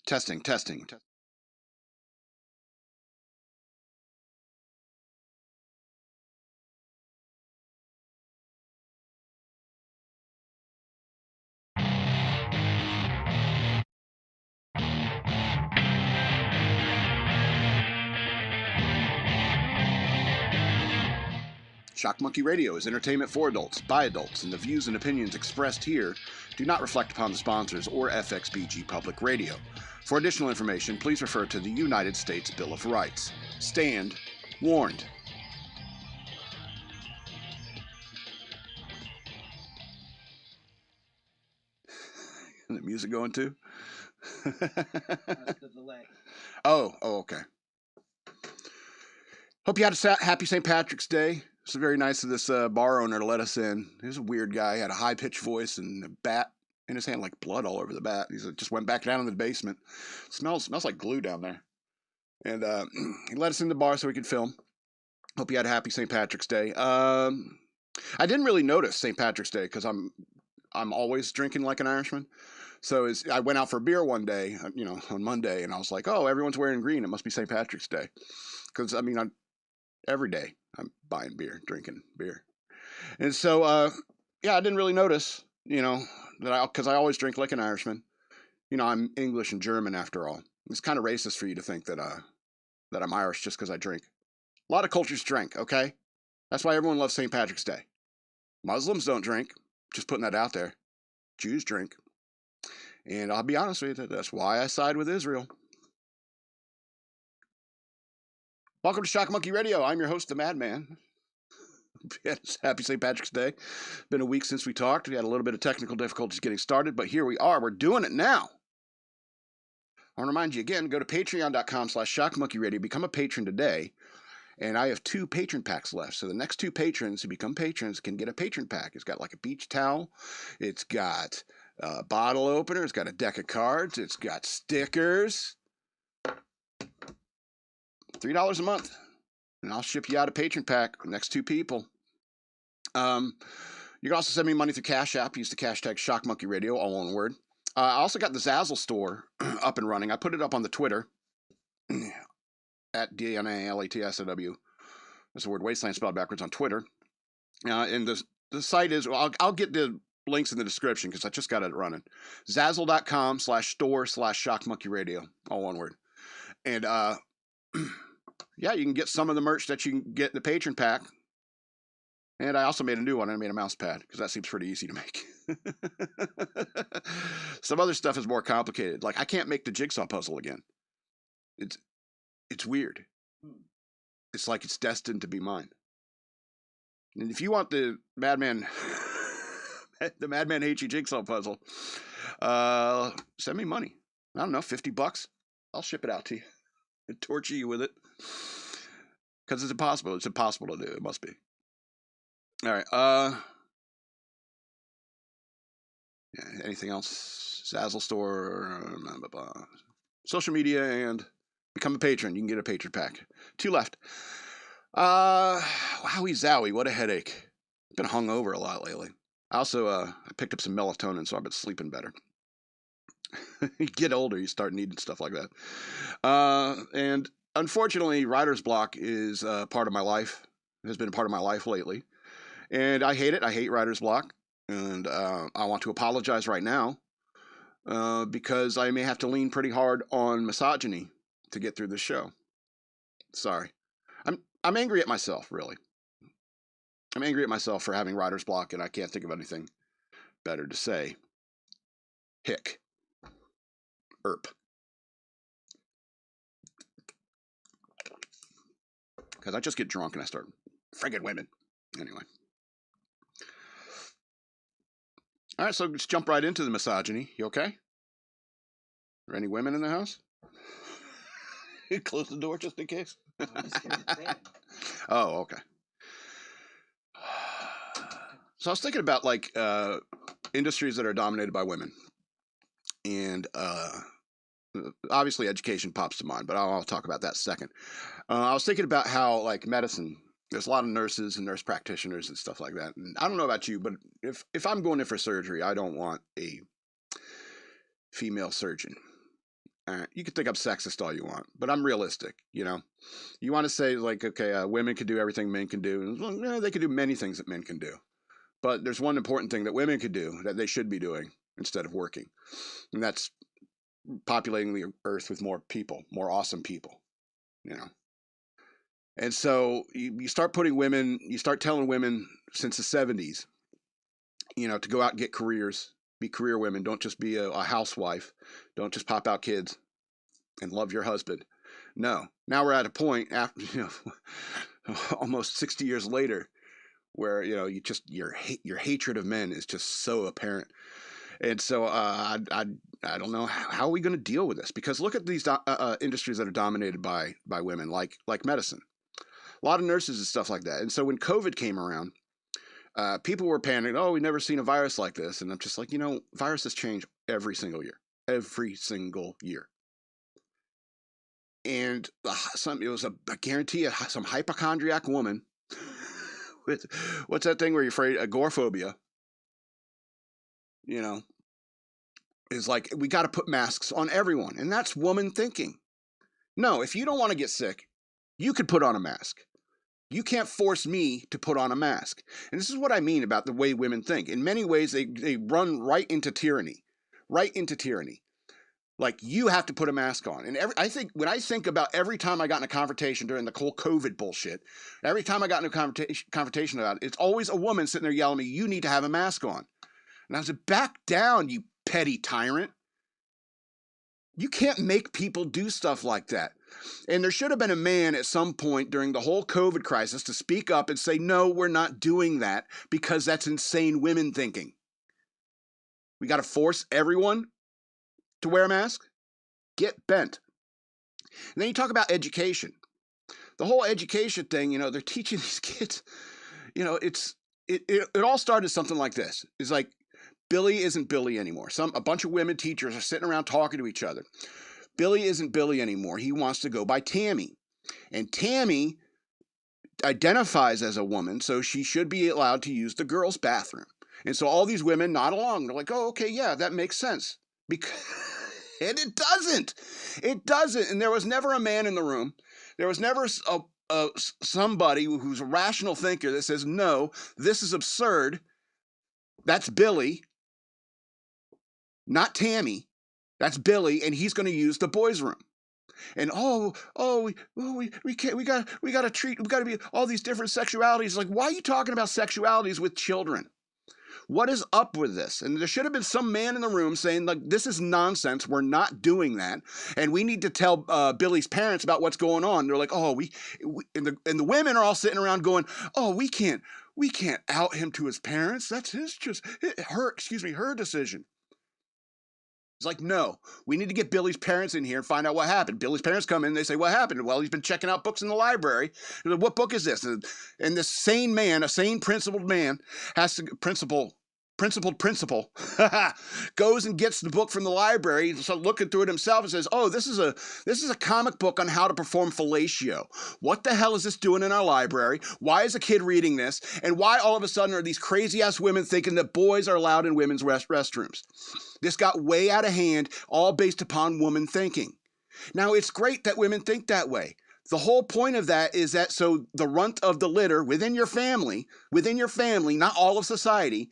Testing, testing. Shock Monkey Radio is entertainment for adults, by adults, and the views and opinions expressed here do not reflect upon the sponsors or FXBG Public Radio. For additional information, please refer to the United States Bill of Rights. Stand warned. Is the music going too? That's the delay. Oh, okay. Hope you had a happy St. Patrick's Day. It's very nice of this bar owner to let us in. He was a weird guy. He had a high-pitched voice and a bat in his hand, like blood all over the bat. He just went back down in the basement. Smells like glue down there. And he let us in the bar so we could film. Hope you had a happy St. Patrick's Day. I didn't really notice St. Patrick's Day because I'm always drinking like an Irishman. So I went out for beer one day, on Monday, and I was like, oh, everyone's wearing green. It must be St. Patrick's Day. Because, every day I'm buying beer, drinking beer. And so, I didn't really notice, because I always drink like an Irishman. I'm English and German after all. It's kind of racist for you to think that I'm Irish just because I drink. A lot of cultures drink, okay? That's why everyone loves St. Patrick's Day. Muslims don't drink. Just putting that out there. Jews drink. And I'll be honest with you, that's why I side with Israel. Welcome to Shock Monkey Radio. I'm your host, the Madman. Happy St. Patrick's Day. Been a week since we talked. We had a little bit of technical difficulties getting started, but here we are. We're doing it now. I want to remind you again, go to patreon.com/shockmonkeyradio. Become a patron today. And I have 2 patron packs left. So the next 2 patrons who become patrons can get a patron pack. It's got like a beach towel. It's got a bottle opener. It's got a deck of cards. It's got stickers. $3 a month. And I'll ship you out a patron pack. Next 2 people. You can also send me money through Cash App. Use the hashtag shockmonkeyradio, all one word. I also got the Zazzle store up and running. I put it up on the Twitter. At DNALATSOW. That's the word Wasteland spelled backwards on Twitter. And the site is, I'll get the links in the description because I just got it running. Zazzle.com/store/shockmonkeyradio. All one word. And you can get some of the merch that you can get in the patron pack. And I also made a new one. I made a mouse pad because that seems pretty easy to make. Some other stuff is more complicated. Like I can't make the jigsaw puzzle again. It's weird. It's like it's destined to be mine. And if you want the Madman Hachi jigsaw puzzle, send me money. I don't know, $50. I'll ship it out to you and torture you with it. Because it's impossible. It's impossible to do. It must be. All right. Anything else? Zazzle store, social media, and become a patron. You can get a patron pack. 2 left. Wowie zowie, what a headache. I've been hungover a lot lately. I also I picked up some melatonin, so I've been sleeping better. You get older, you start needing stuff like that. And unfortunately, writer's block is part of my life. It has been a part of my life lately. And I hate it. I hate writer's block. And I want to apologize right now because I may have to lean pretty hard on misogyny to get through this show. Sorry. I'm angry at myself, really. I'm angry at myself for having writer's block, and I can't think of anything better to say. Hick. Erp. Because I just get drunk and I start friggin' women. Anyway. All right, so let's jump right into the misogyny. You okay? Are any women in the house? Close the door just in case. Oh, okay. So I was thinking about like industries that are dominated by women, and obviously education pops to mind, but I'll talk about that second. I was thinking about how like medicine, there's a lot of nurses and nurse practitioners and stuff like that. And I don't know about you, but if I'm going in for surgery, I don't want a female surgeon. You can think I'm sexist all you want, but I'm realistic. You know, you want to say like, okay, women can do everything men can do. Well, they can do many things that men can do, but there's one important thing that women could do that they should be doing instead of working, and that's populating the earth with more people, more awesome people. You know, and so you start putting women, you start telling women since the 70s, you know, to go out and get careers. Be career women. Don't just be a housewife. Don't just pop out kids and love your husband. No. Now we're at a point after, you know, almost 60 years later, where, you know, your hatred of men is just so apparent. And so I don't know, how are we going to deal with this? Because look at these industries that are dominated by women, like medicine. A lot of nurses and stuff like that. And so when COVID came around, people were panicking. Oh, we've never seen a virus like this. And I'm just like, you know, viruses change every single year. Every single year. And it was a guarantee some hypochondriac woman with, what's that thing where you're afraid, agoraphobia, you know, is like, we got to put masks on everyone. And that's woman thinking. No, if you don't want to get sick, you could put on a mask. You can't force me to put on a mask. And this is what I mean about the way women think. In many ways, they run right into tyranny. Right into tyranny. Like, you have to put a mask on. And when I think about every time I got in a confrontation during the whole COVID bullshit, every time I got in a confrontation about it, it's always a woman sitting there yelling at me, you need to have a mask on. And I said, back down, you petty tyrant. You can't make people do stuff like that. And there should have been a man at some point during the whole COVID crisis to speak up and say, no, we're not doing that, because that's insane women thinking. We got to force everyone to wear a mask? Get bent. And then you talk about education. The whole education thing, you know, they're teaching these kids, you know, it all started something like this. It's like, Billy isn't Billy anymore. A bunch of women teachers are sitting around talking to each other. Billy isn't Billy anymore. He wants to go by Tammy. And Tammy identifies as a woman, so she should be allowed to use the girls' bathroom. And so all these women nod along. They're like, oh, okay, yeah, that makes sense. And it doesn't. It doesn't. And there was never a man in the room. There was never somebody who's a rational thinker that says, no, this is absurd. That's Billy, not Tammy. That's Billy, and he's going to use the boys' room. And we can't. We got to be all these different sexualities. Like, why are you talking about sexualities with children? What is up with this? And there should have been some man in the room saying, like, this is nonsense. We're not doing that, and we need to tell Billy's parents about what's going on. They're like, oh, and the women are all sitting around going, oh, we can't out him to his parents. That's her decision. It's like, no, we need to get Billy's parents in here and find out what happened. Billy's parents come in, they say, what happened? Well, he's been checking out books in the library. Like, what book is this? And this sane man, a sane principled man, principled goes and gets the book from the library, so looking through it himself, and says, oh, this is a comic book on how to perform fellatio. What the hell is this doing in our library? Why is a kid reading this? And why all of a sudden are these crazy ass women thinking that boys are allowed in women's restrooms? This got way out of hand, all based upon woman thinking. Now, it's great that women think that way. The whole point of that is that so the runt of the litter within your family, not all of society,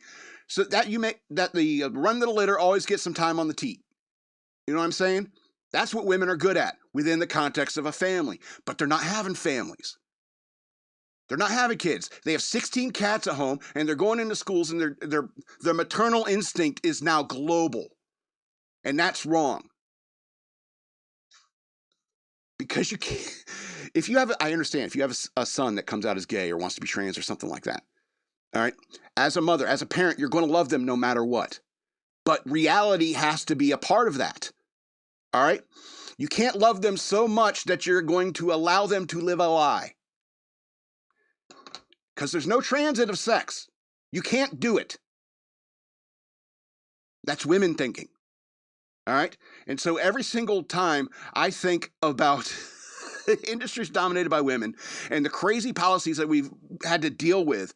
so that the run of the litter always gets some time on the teat. You know what I'm saying? That's what women are good at within the context of a family. But they're not having families. They're not having kids. They have 16 cats at home, and they're going into schools, and their maternal instinct is now global. And that's wrong. Because you can't, I understand, if you have a son that comes out as gay or wants to be trans or something like that, all right, as a mother, as a parent, you're going to love them no matter what. But reality has to be a part of that. All right? You can't love them so much that you're going to allow them to live a lie. Because there's no transit of sex. You can't do it. That's women thinking. All right? And so every single time I think about industries dominated by women and the crazy policies that we've had to deal with,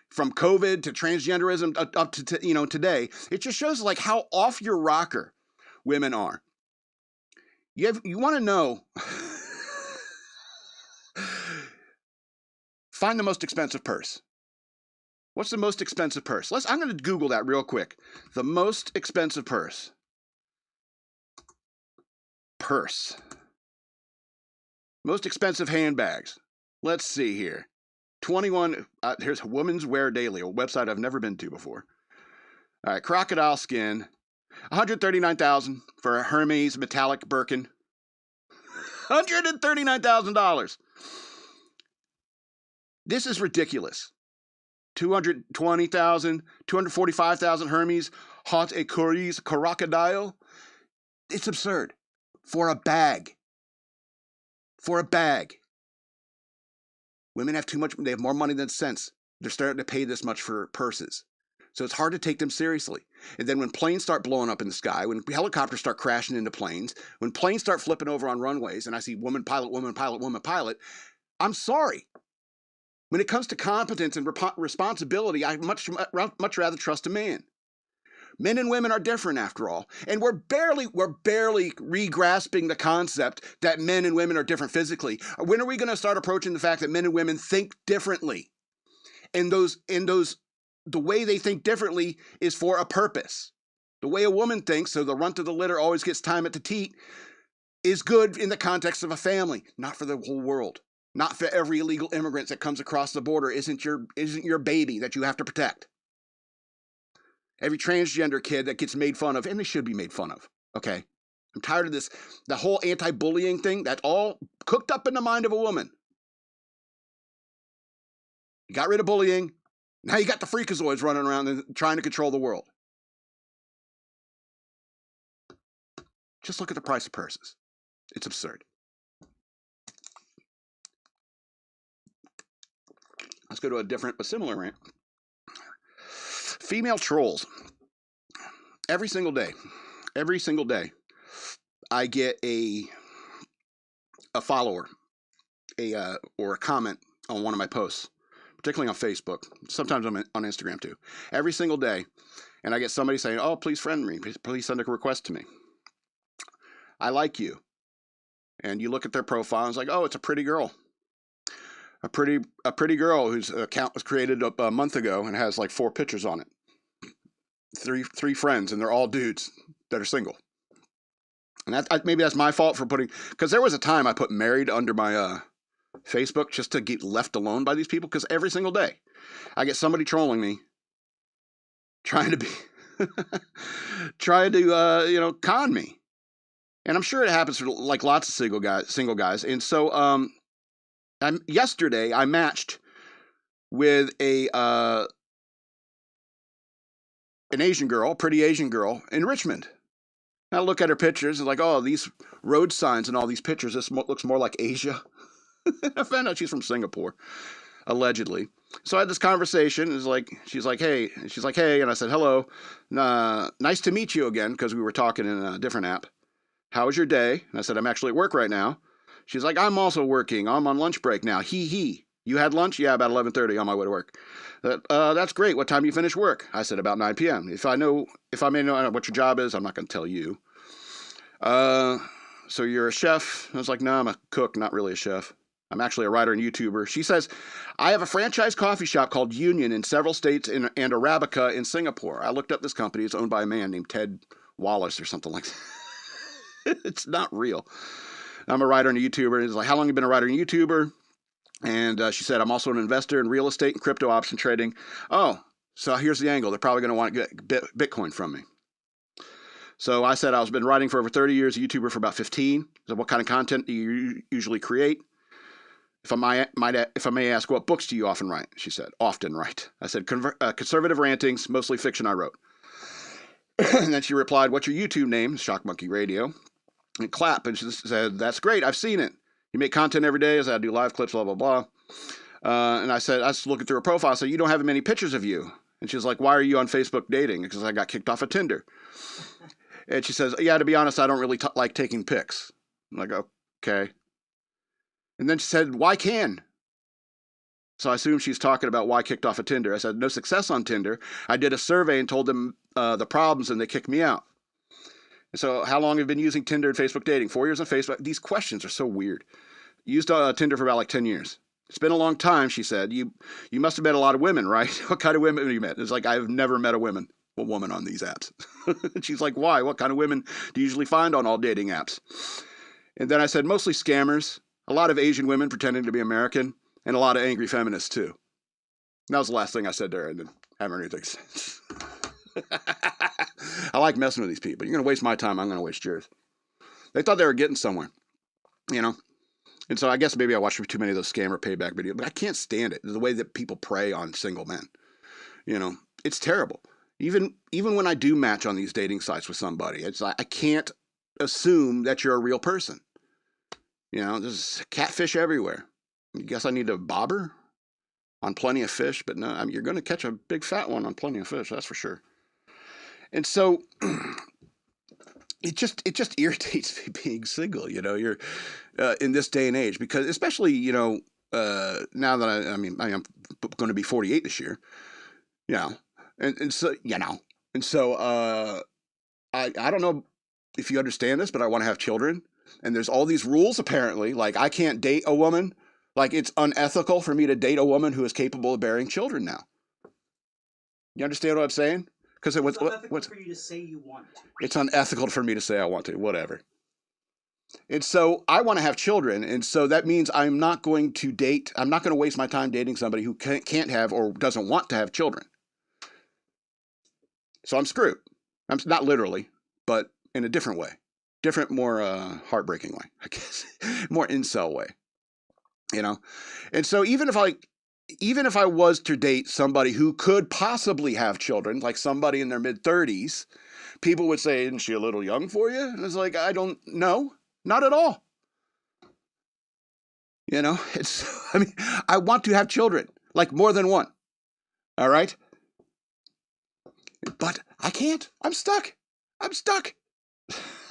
from COVID to transgenderism up to today, it just shows like how off your rocker women are. You want to know, find the most expensive purse. What's the most expensive purse? I'm going to Google that real quick. The most expensive purse. Most expensive handbags. Let's see here. 21. Here's Women's Wear Daily, a website I've never been to before. All right, crocodile skin. $139,000 for a Hermes metallic Birkin. $139,000. This is ridiculous. $220,000, $245,000 Hermes Haute Ecuries crocodile. It's absurd. For a bag. Women have too much, they have more money than sense. They're starting to pay this much for purses. So it's hard to take them seriously. And then when planes start blowing up in the sky, when helicopters start crashing into planes, when planes start flipping over on runways, and I see woman pilot, I'm sorry. When it comes to competence and responsibility, I much rather trust a man. Men and women are different after all. And we're barely re-grasping the concept that men and women are different physically. When are we going to start approaching the fact that men and women think differently? And the way they think differently is for a purpose. The way a woman thinks, so the runt of the litter always gets time at the teat, is good in the context of a family, not for the whole world. Not for every illegal immigrant that comes across the border isn't your baby that you have to protect. Every transgender kid that gets made fun of, and they should be made fun of, okay? I'm tired of this, the whole anti-bullying thing, that's all cooked up in the mind of a woman. You got rid of bullying, now you got the freakazoids running around and trying to control the world. Just look at the price of purses. It's absurd. Let's go to a different but similar rant. Female trolls. Every single day, I get a follower, or a comment on one of my posts, particularly on Facebook. Sometimes I'm on Instagram too. Every single day, and I get somebody saying, "Oh, please friend me. Please send a request to me. I like you." And you look at their profile, and it's like, "Oh, it's a pretty girl." A pretty girl whose account was created a month ago and has like 4 pictures on it. Three friends, and they're all dudes that are single. And maybe that's my fault for because there was a time I put married under my Facebook just to get left alone by these people, because every single day I get somebody trolling me, trying to con me. And I'm sure it happens for like lots of single guys. And so yesterday I matched with an Asian girl, pretty Asian girl in Richmond. And I look at her pictures and like, oh, these road signs and all these pictures, this looks more like Asia. I found out she's from Singapore, allegedly. So I had this conversation. She's like, hey, and I said, hello, nice to meet you again, because we were talking in a different app. How was your day? And I said, I'm actually at work right now. She's like, I'm also working. I'm on lunch break now. You had lunch? Yeah, about 11:30 on my way to work. That's great. What time do you finish work? I said about 9 p.m. If I may know what your job is, I'm not going to tell you. So you're a chef? I was like, no, I'm a cook, not really a chef. I'm actually a writer and YouTuber. She says, I have a franchise coffee shop called Union in several states and Arabica in Singapore. I looked up this company. It's owned by a man named Ted Wallace or something like that. It's not real. I'm a writer and a YouTuber. He's like, how long have you been a writer and YouTuber? And she said, I'm also an investor in real estate and crypto option trading. Oh, so here's the angle. They're probably going to want to get Bitcoin from me. So I said, I've been writing for over 30 years, a YouTuber for about 15. So what kind of content do you usually create? If I may ask, what books do you often write? She said, often write. I said, conservative rantings, mostly fiction I wrote. And then she replied, what's your YouTube name? shockmonkeyradio. And clap. And she said, that's great. I've seen it. You make content every day. I said, I do live clips, blah, blah, blah. And I said, I was looking through her profile. I said, you don't have many pictures of you. And she was like, why are you on Facebook dating? Because I got kicked off of Tinder. And she says, yeah, to be honest, I don't really like taking pics. I'm like, okay. And then she said, why can? So I assumed she's talking about why kicked off of Tinder. I said, no success on Tinder. I did a survey and told them the problems, and they kicked me out. So how long have you been using Tinder and Facebook dating? 4 years on Facebook. These questions are so weird. Used Tinder for about like 10 years. It's been a long time, she said. You must have met a lot of women, right? What kind of women have you met? It's like, I've never met a woman on these apps. She's like, why? What kind of women do you usually find on all dating apps? And then I said, mostly scammers, a lot of Asian women pretending to be American, and a lot of angry feminists too. And that was the last thing I said there, and then haven't heard anything since. I like messing with these people. You're going to waste my time, I'm going to waste yours. They thought they were getting somewhere, you know? And so I guess maybe I watched too many of those scammer payback videos, but I can't stand it. The way that people prey on single men, you know, it's terrible. Even when I do match on these dating sites with somebody, it's like, I can't assume that you're a real person. You know, there's catfish everywhere. I guess I need a bobber on Plenty of Fish, but no, I mean, you're going to catch a big fat one on Plenty of Fish, that's for sure. And so it just irritates me being single, you know, you're in this day and age, because especially, you know, now that I mean, I am going to be 48 this year, you know, and so, you know, and so I don't know if you understand this, but I want to have children, and there's all these rules apparently, like I can't date a woman, like it's unethical for me to date a woman who is capable of bearing children now. You understand what I'm saying? Because it's unethical for you to say you want to. It's unethical for me to say I want to, whatever. And so I want to have children, and so that means I'm not going to waste my time dating somebody who can't have or doesn't want to have children. So I'm screwed. I'm not literally, but in a different way. Different, more heartbreaking way, I guess. More incel way. You know? And so even if I was to date somebody who could possibly have children, like somebody in their mid-30s, people would say, isn't she a little young for you? And it's like, I don't know. Not at all. You know, I mean, I want to have children, like more than one. All right? But I can't. I'm stuck.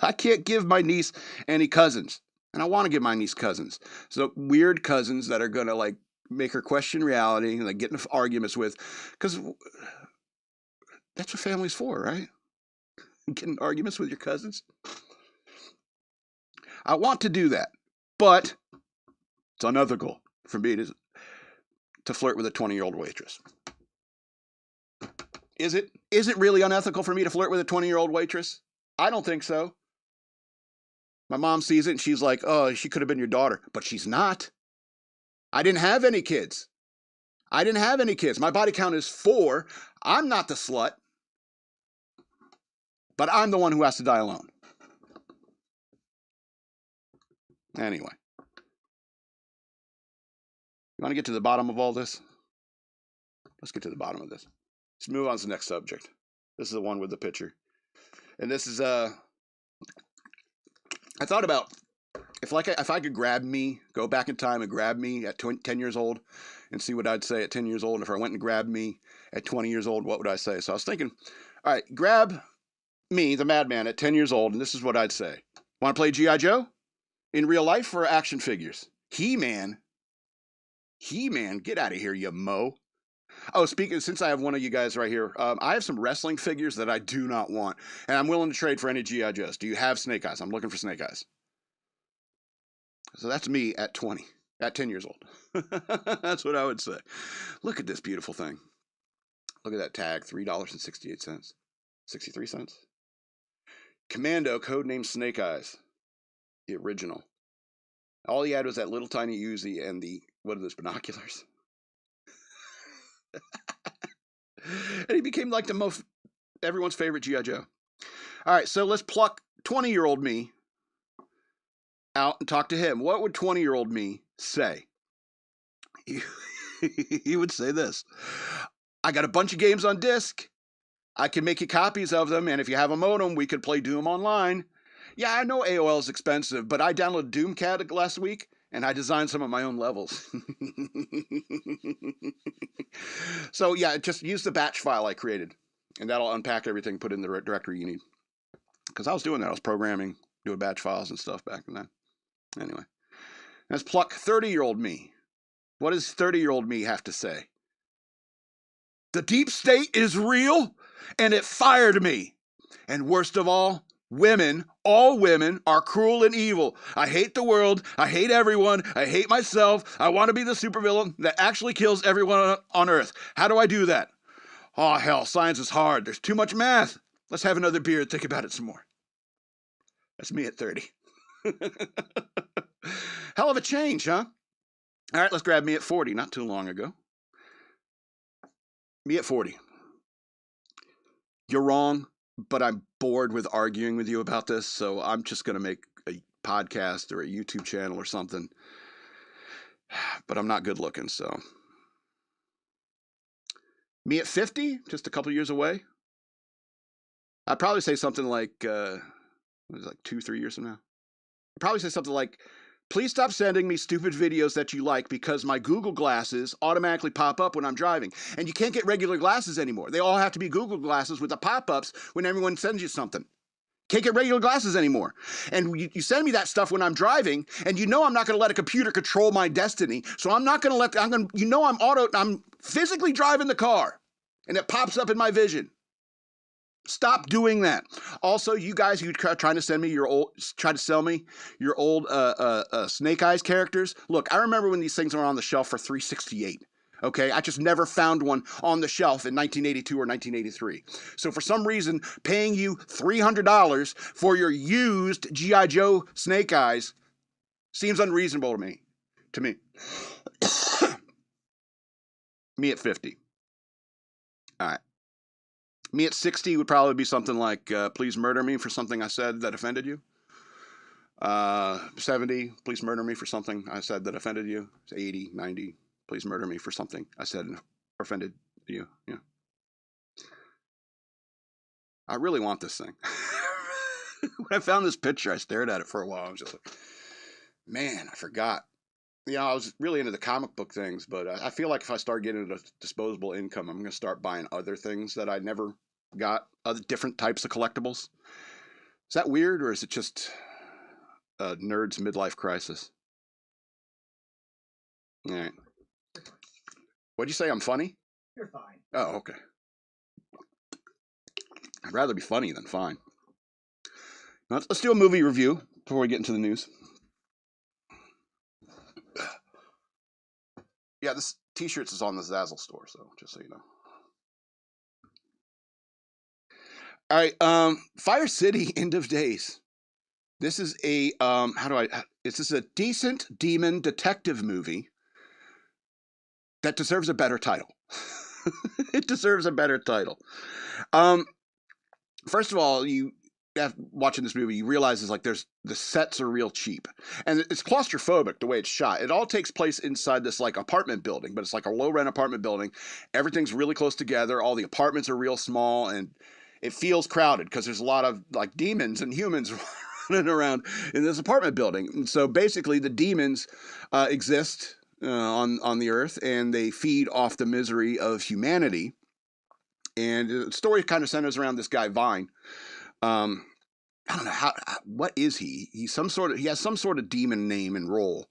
I can't give my niece any cousins. And I want to give my niece cousins. So weird cousins that are going to like make her question reality and like get into arguments with, because that's what family's for, right? Getting arguments with your cousins. I want to do that, but it's unethical for me to flirt with a 20-year-old waitress. Is it really unethical for me to flirt with a 20-year-old waitress? I don't think so. My mom sees it and she's like, oh, she could have been your daughter, but she's not. I didn't have any kids. My body count is 4. I'm not the slut, but I'm the one who has to die alone. Anyway, you want to get to the bottom of all this? Let's get to the bottom of this. Let's move on to the next subject. This is the one with the picture. And this is, I thought about if I could go back in time and grab me at 10 years old and see what I'd say at 10 years old. And if I went and grabbed me at 20 years old, what would I say? So I was thinking, all right, grab me, the madman, at 10 years old, and this is what I'd say. Want to play G.I. Joe? In real life or action figures? He-Man, get out of here, you mo. Oh, since I have one of you guys right here, I have some wrestling figures that I do not want, and I'm willing to trade for any G.I. Joes. Do you have Snake Eyes? I'm looking for Snake Eyes. So that's me at 10 years old. That's what I would say. Look at this beautiful thing. Look at that tag, $3.68. 63 cents. Commando, codename Snake Eyes. The original. All he had was that little tiny Uzi and what are those, binoculars? And he became like everyone's favorite G.I. Joe. All right, so let's pluck 20-year-old me out and talk to him. What would 20-year-old me say? He would say this. I got a bunch of games on disc. I can make you copies of them, and if you have a modem, we could play Doom online. Yeah, I know AOL is expensive, but I downloaded Doomcat last week, and I designed some of my own levels. So yeah, just use the batch file I created, and that'll unpack everything, put in the directory you need. Because I was doing that. I was programming, doing batch files and stuff back then. Anyway, let's pluck 30-year-old me. What does 30-year-old me have to say? The deep state is real, and it fired me. And worst of all, women, all women, are cruel and evil. I hate the world. I hate everyone. I hate myself. I want to be the supervillain that actually kills everyone on Earth. How do I do that? Oh, hell, science is hard. There's too much math. Let's have another beer and think about it some more. That's me at 30. Hell of a change, huh? All right, let's grab me at 40, not too long ago. Me at 40. You're wrong, but I'm bored with arguing with you about this, so I'm just going to make a podcast or a YouTube channel or something. But I'm not good looking, so. Me at 50, just a couple years away. I'd probably say something like, like 2-3 years from now. I'd probably say something like, please stop sending me stupid videos that you like because my Google glasses automatically pop up when I'm driving. And you can't get regular glasses anymore. They all have to be Google glasses with the pop-ups when everyone sends you something. Can't get regular glasses anymore. And you send me that stuff when I'm driving, and you know I'm not going to let a computer control my destiny. So I'm not going to let, I'm physically driving the car, and it pops up in my vision. Stop doing that. Also, you guys who trying to send me try to sell me your old Snake Eyes characters. Look, I remember when these things were on the shelf for $368. Okay, I just never found one on the shelf in 1982 or 1983. So for some reason, paying you $300 for your used G.I. Joe Snake Eyes seems unreasonable to me. Me at 50. All right. Me at 60 would probably be something like, please murder me for something I said that offended you. 70, please murder me for something I said that offended you. 80, 90, please murder me for something I said offended you. Yeah. I really want this thing. When I found this picture, I stared at it for a while. I was just like, man, I forgot. You know, I was really into the comic book things, but I feel like if I start getting into disposable income, I'm going to start buying other things that I never got, other different types of collectibles. Is that weird, or is it just a nerd's midlife crisis? All right. What'd you say? I'm funny? You're fine. Oh, okay. I'd rather be funny than fine. Let's do a movie review before we get into the news. Yeah, this t-shirts is on the Zazzle store, so just so you know. All right, Fire City, End of Days. This is a this is a decent demon detective movie that deserves a better title. It deserves a better title. First of all, watching this movie, you realize is like the sets are real cheap, and it's claustrophobic the way it's shot. It all takes place inside this like apartment building, but it's like a low rent apartment building. Everything's really close together. All the apartments are real small, and it feels crowded because there's a lot of like demons and humans running around in this apartment building. And so basically, the demons exist on the earth, and they feed off the misery of humanity. And the story kind of centers around this guy Vine. I don't know what is he? He has some sort of demon name and role,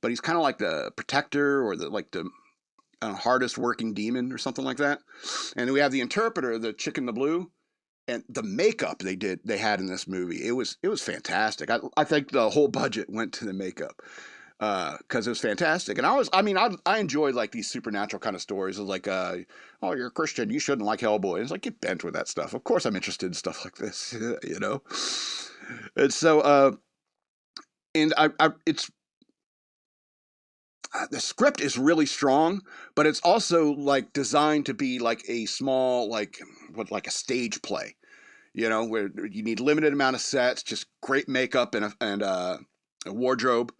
but he's kind of like the protector or the hardest working demon or something like that. And then we have the interpreter, the chick in the blue, and the makeup they had in this movie. It was fantastic. I think the whole budget went to the makeup. Because it was fantastic, and I enjoyed like these supernatural kind of stories of like, oh, you're a Christian, you shouldn't like Hellboy. It's like, get bent with that stuff. Of course, I'm interested in stuff like this, you know. And so, it's the script is really strong, but it's also like designed to be like a small like a stage play, you know, where you need limited amount of sets, just great makeup and a wardrobe.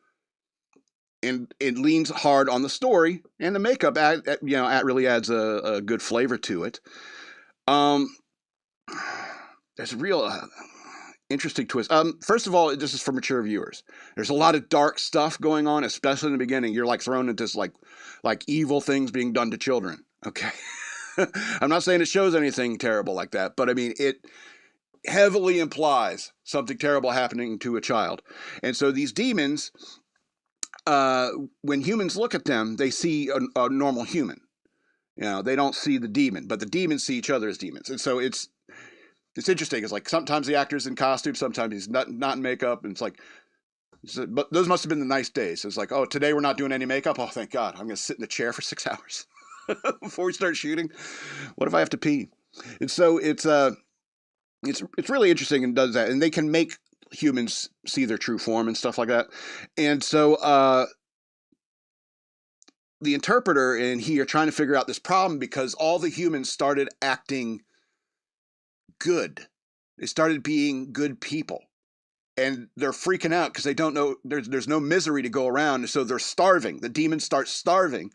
And it leans hard on the story, and the makeup, really adds a good flavor to it. There's a real interesting twist. First of all, this is for mature viewers. There's a lot of dark stuff going on, especially in the beginning. You're like thrown into this like evil things being done to children. Okay, I'm not saying it shows anything terrible like that, but I mean it heavily implies something terrible happening to a child, and so these demons. When humans look at them, they see a normal human. You know, they don't see the demon, but the demons see each other as demons. And so It's interesting. It's like sometimes the actor's in costume, sometimes he's not in makeup, and it's like, but those must have been the nice days. It's like, oh, today we're not doing any makeup. Oh, thank God. I'm going to sit in the chair for 6 hours before we start shooting. What if I have to pee? And so it's really interesting and does that, and they can make humans see their true form and stuff like that. And so the interpreter and he are trying to figure out this problem because all the humans started acting good. They started being good people. And they're freaking out because they don't know, there's no misery to go around. So they're starving. The demons start starving.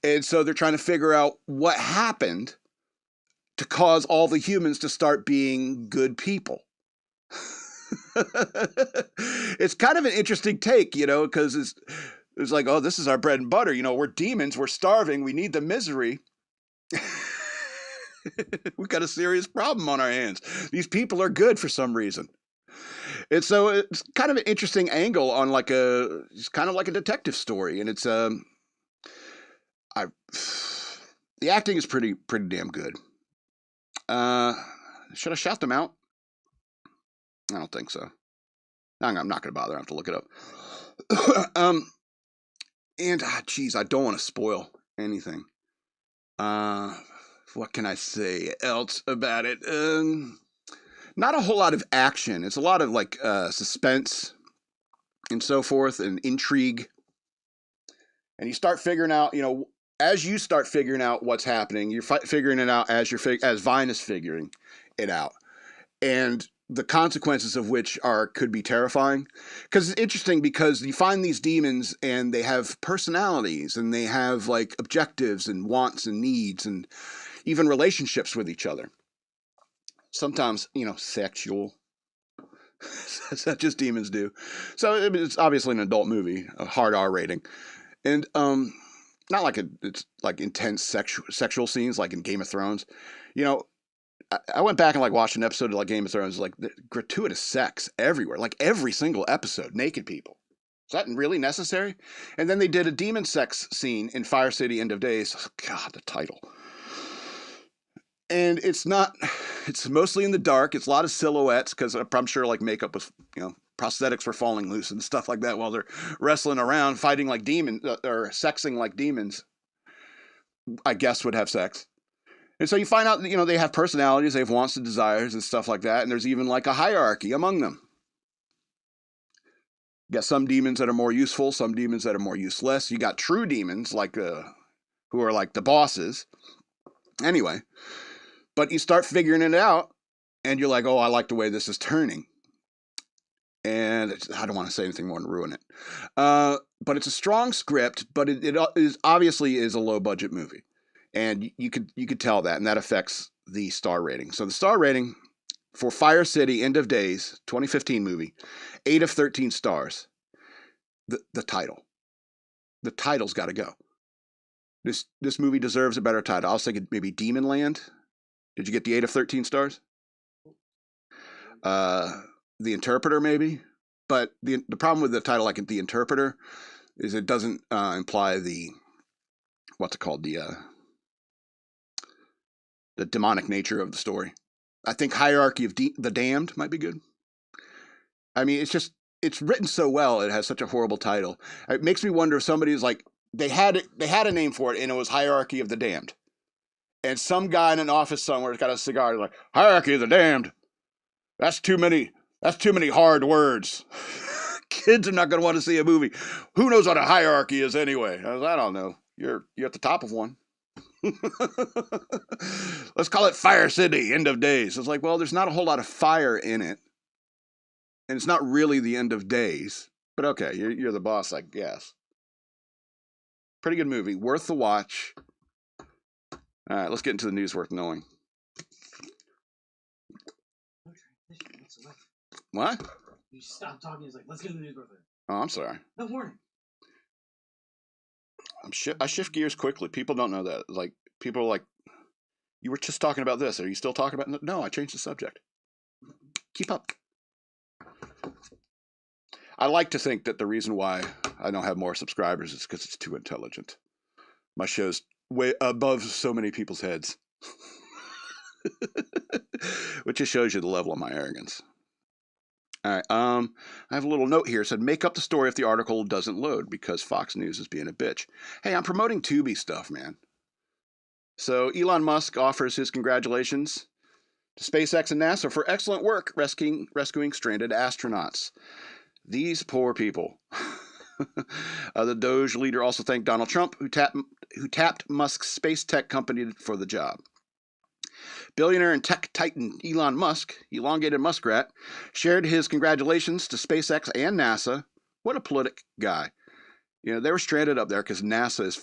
And so they're trying to figure out what happened to cause all the humans to start being good people. It's kind of an interesting take, you know, because it's like, oh, this is our bread and butter. You know, we're demons. We're starving. We need the misery. We've got a serious problem on our hands. These people are good for some reason. And so it's kind of an interesting angle on it's kind of like a detective story. And it's, the acting is pretty damn good. Should I shout them out? I don't think so. I'm not going to bother. I have to look it up. Geez, I don't want to spoil anything. What can I say else about it? Not a whole lot of action. It's a lot of like suspense and so forth and intrigue. And you start figuring out, you know, as you start figuring out what's happening, you're figuring it out as as Vine is figuring it out. And the consequences of which could be terrifying. Because it's interesting because you find these demons and they have personalities and they have like objectives and wants and needs and even relationships with each other. Sometimes, you know, sexual, such as demons do. So it's obviously an adult movie, a hard R rating. And not like it's like intense sexual scenes like in Game of Thrones. You know, I went back and like watched an episode of like Game of Thrones, like gratuitous sex everywhere, like every single episode, naked people. Is that really necessary? And then they did a demon sex scene in Fire City End of Days. Oh, God, the title. And it's mostly in the dark. It's a lot of silhouettes because I'm sure like makeup was, you know, prosthetics were falling loose and stuff like that while they're wrestling around, fighting like demons or sexing like demons, I guess would have sex. And so you find out that, you know, they have personalities, they have wants and desires and stuff like that. And there's even like a hierarchy among them. You got some demons that are more useful, some demons that are more useless. You got true demons like who are like the bosses. Anyway, but you start figuring it out and you're like, oh, I like the way this is turning. And I don't want to say anything more to ruin it. But it's a strong script, but it is obviously is a low budget movie. And you could tell that, and that affects the star rating. So the star rating for Fire City End of Days 2015 movie, 8 of 13 stars. The title's got to go. This movie deserves a better title. I was thinking maybe Demon Land. Did you get the 8 of 13 stars? The Interpreter maybe, but the problem with the title like The Interpreter is it doesn't imply the what's it called, the demonic nature of the story. I think Hierarchy of the Damned might be good. I mean, it's written so well. It has such a horrible title. It makes me wonder if somebody's like they had a name for it and it was Hierarchy of the Damned, and some guy in an office somewhere has got a cigar like Hierarchy of the Damned. That's too many hard words. Kids are not going to want to see a movie. Who knows what a hierarchy is anyway? I don't know. You're at the top of one. Let's call it Fire City, End of Days. It's like, well, there's not a whole lot of fire in it. And it's not really the end of days. But okay, you're the boss, I guess. Pretty good movie. Worth the watch. All right, let's get into the news worth knowing. What? You stopped talking. He's like, let's get into the news worth it. Oh, I'm sorry. No warning. I shift gears quickly. People don't know that. Like, people are like, you were just talking about this. Are you still talking about it? No, I changed the subject. Keep up. I like to think that the reason why I don't have more subscribers is because it's too intelligent. My show's way above so many people's heads. Which just shows you the level of my arrogance. All right. I have a little note here. It said, make up the story if the article doesn't load because Fox News is being a bitch. Hey, I'm promoting Tubi stuff, man. So Elon Musk offers his congratulations to SpaceX and NASA for excellent work rescuing stranded astronauts. These poor people. The Doge leader also thanked Donald Trump, who tapped Musk's space tech company for the job. Billionaire and tech titan Elon Musk, elongated muskrat, shared his congratulations to SpaceX and NASA. What a politic guy. You know, they were stranded up there because NASA is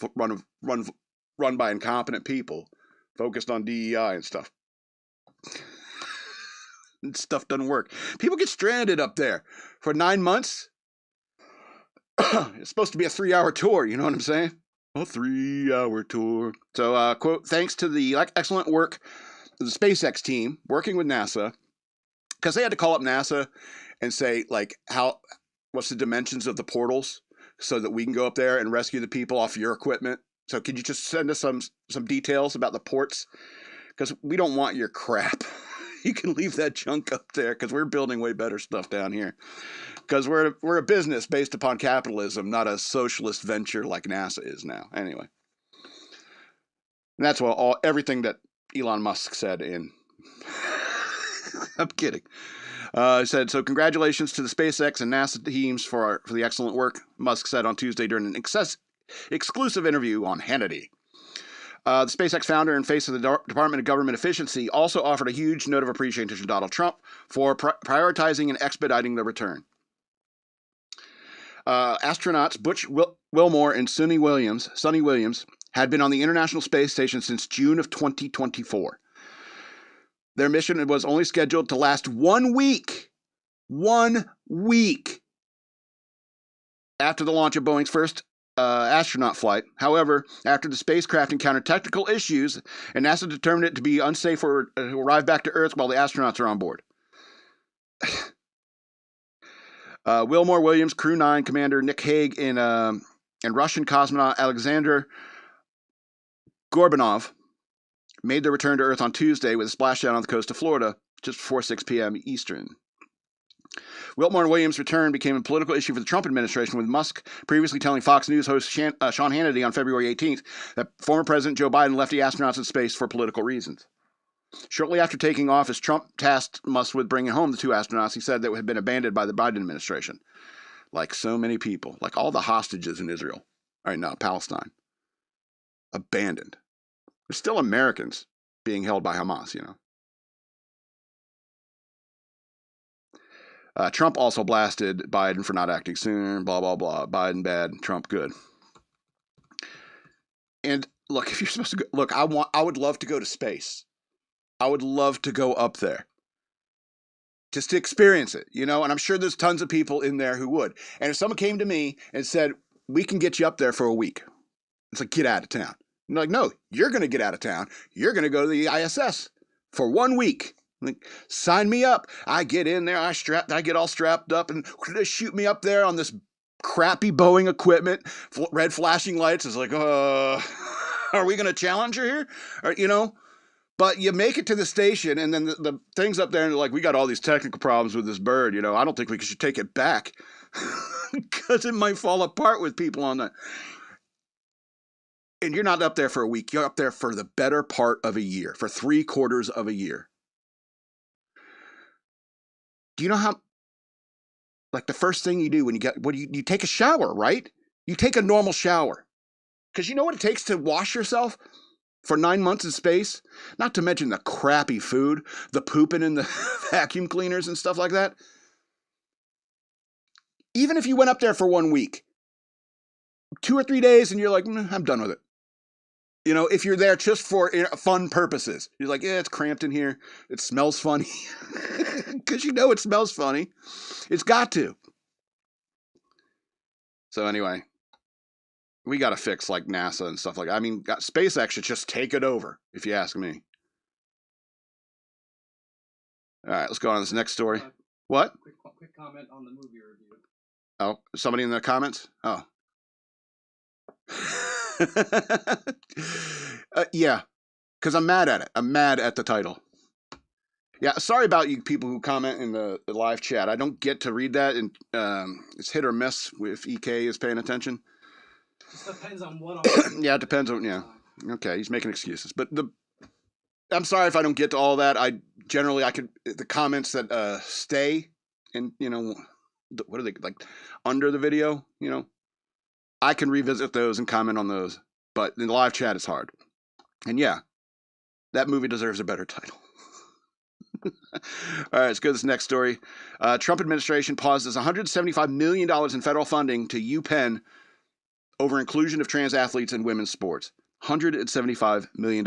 run by incompetent people focused on DEI and stuff. And stuff doesn't work. People get stranded up there for 9 months. It's supposed to be a 3-hour tour, you know what I'm saying? A 3-hour tour. So, quote, thanks to the excellent work of the SpaceX team working with NASA, because they had to call up NASA and say, like, what's the dimensions of the portals so that we can go up there and rescue the people off your equipment. So could you just send us some details about the ports? Because we don't want your crap. You can leave that junk up there because we're building way better stuff down here. Because we're a business based upon capitalism, not a socialist venture like NASA is now. Anyway, and that's everything that Elon Musk said in. I'm kidding. He said, so congratulations to the SpaceX and NASA teams for the excellent work, Musk said on Tuesday during an exclusive interview on Hannity. The SpaceX founder and face of the Department of Government Efficiency also offered a huge note of appreciation to Donald Trump for prioritizing and expediting the return. Astronauts Butch Wilmore and Sonny Williams had been on the International Space Station since June of 2024. Their mission was only scheduled to last 1 week. 1 week after the launch of Boeing's first astronaut flight. However, after the spacecraft encountered technical issues, and NASA determined it to be unsafe to arrive back to Earth while the astronauts are on board. Wilmore Williams, Crew 9 Commander Nick Hague, and Russian cosmonaut Alexander Gorbanov made their return to Earth on Tuesday with a splashdown on the coast of Florida just before 6 p.m. Eastern. Wilmore and Williams' return became a political issue for the Trump administration, with Musk previously telling Fox News host Sean Hannity on February 18th that former President Joe Biden left the astronauts in space for political reasons. Shortly after taking office, Trump tasked Musk with bringing home the 2 astronauts he said that had been abandoned by the Biden administration. Like so many people, like all the hostages in Israel, Palestine, abandoned. They're still Americans being held by Hamas, you know. Trump also blasted Biden for not acting sooner, blah, blah, blah. Biden bad, Trump good. And look, if you're supposed to go, look, I would love to go to space. I would love to go up there just to experience it, you know, and I'm sure there's tons of people in there who would. And if someone came to me and said, we can get you up there for a week, it's like, get out of town. I'm like, no, you're going to get out of town. You're going to go to the ISS for 1 week. Like, sign me up. I get in there, I get all strapped up, and they shoot me up there on this crappy Boeing equipment, red flashing lights. It's like, are we going to challenge her here? Or, you know, but you make it to the station, and then the thing's up there, and they're like, we got all these technical problems with this bird. You know, I don't think we should take it back because it might fall apart with people on that. And you're not up there for a week. You're up there for the better part of a year, for 3/4 of a year. Do you know how, like, the first thing you do when you take a shower, right? You take a normal shower. Because you know what it takes to wash yourself for 9 months in space? Not to mention the crappy food, the pooping in the vacuum cleaners and stuff like that. Even if you went up there for 1 week, 2 or 3 days, and you're like, I'm done with it. You know, if you're there just for fun purposes, you're like, it's cramped in here. It smells funny. Because you know it smells funny. It's got to. So anyway, we got to fix like NASA and stuff like that. I mean, SpaceX should just take it over, if you ask me. All right, let's go on to this next story. What? Quick comment on the movie review. Oh, somebody in the comments? Oh. Yeah, because I'm mad at it. I'm mad at the title. Yeah, sorry about you people who comment in the live chat. I don't get to read that, and it's hit or miss if EK is paying attention. Just depends on what I'm Yeah, it depends on, yeah. Okay, he's making excuses. But I'm sorry if I don't get to all that. The comments that stay and, what are they, like, under the video, I can revisit those and comment on those. But in the live chat, it's hard. And yeah, that movie deserves a better title. All right, let's go to this next story. Trump administration pauses $175 million in federal funding to UPenn over inclusion of trans athletes in women's sports. $175 million.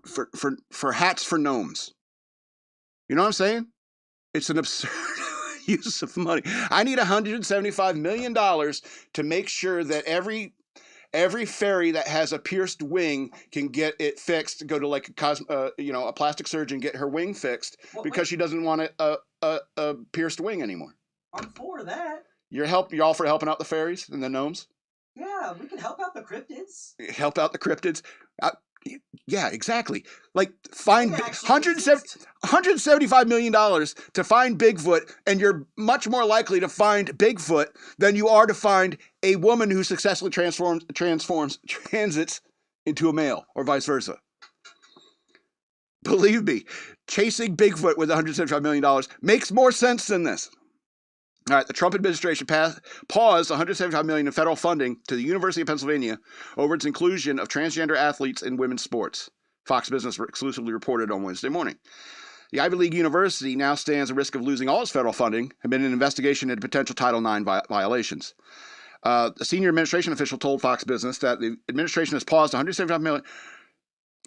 For hats for gnomes. You know what I'm saying? It's an absurd use of money. I need $175 million to make sure that every fairy that has a pierced wing can get it fixed. Go to like a plastic surgeon, get her wing fixed because she doesn't want a pierced wing anymore. I'm for that. You're all for helping out the fairies and the gnomes? Yeah, we can help out the cryptids. Help out the cryptids? Yeah, exactly. Like, find $175 million to find Bigfoot, and you're much more likely to find Bigfoot than you are to find a woman who successfully transits into a male, or vice versa. Believe me, chasing Bigfoot with $175 million makes more sense than this. All right, the Trump administration paused $175 million in federal funding to the University of Pennsylvania over its inclusion of transgender athletes in women's sports. Fox Business exclusively reported on Wednesday morning. The Ivy League university now stands at risk of losing all its federal funding amid an investigation into potential Title IX violations. A senior administration official told Fox Business that the administration has paused $175 million.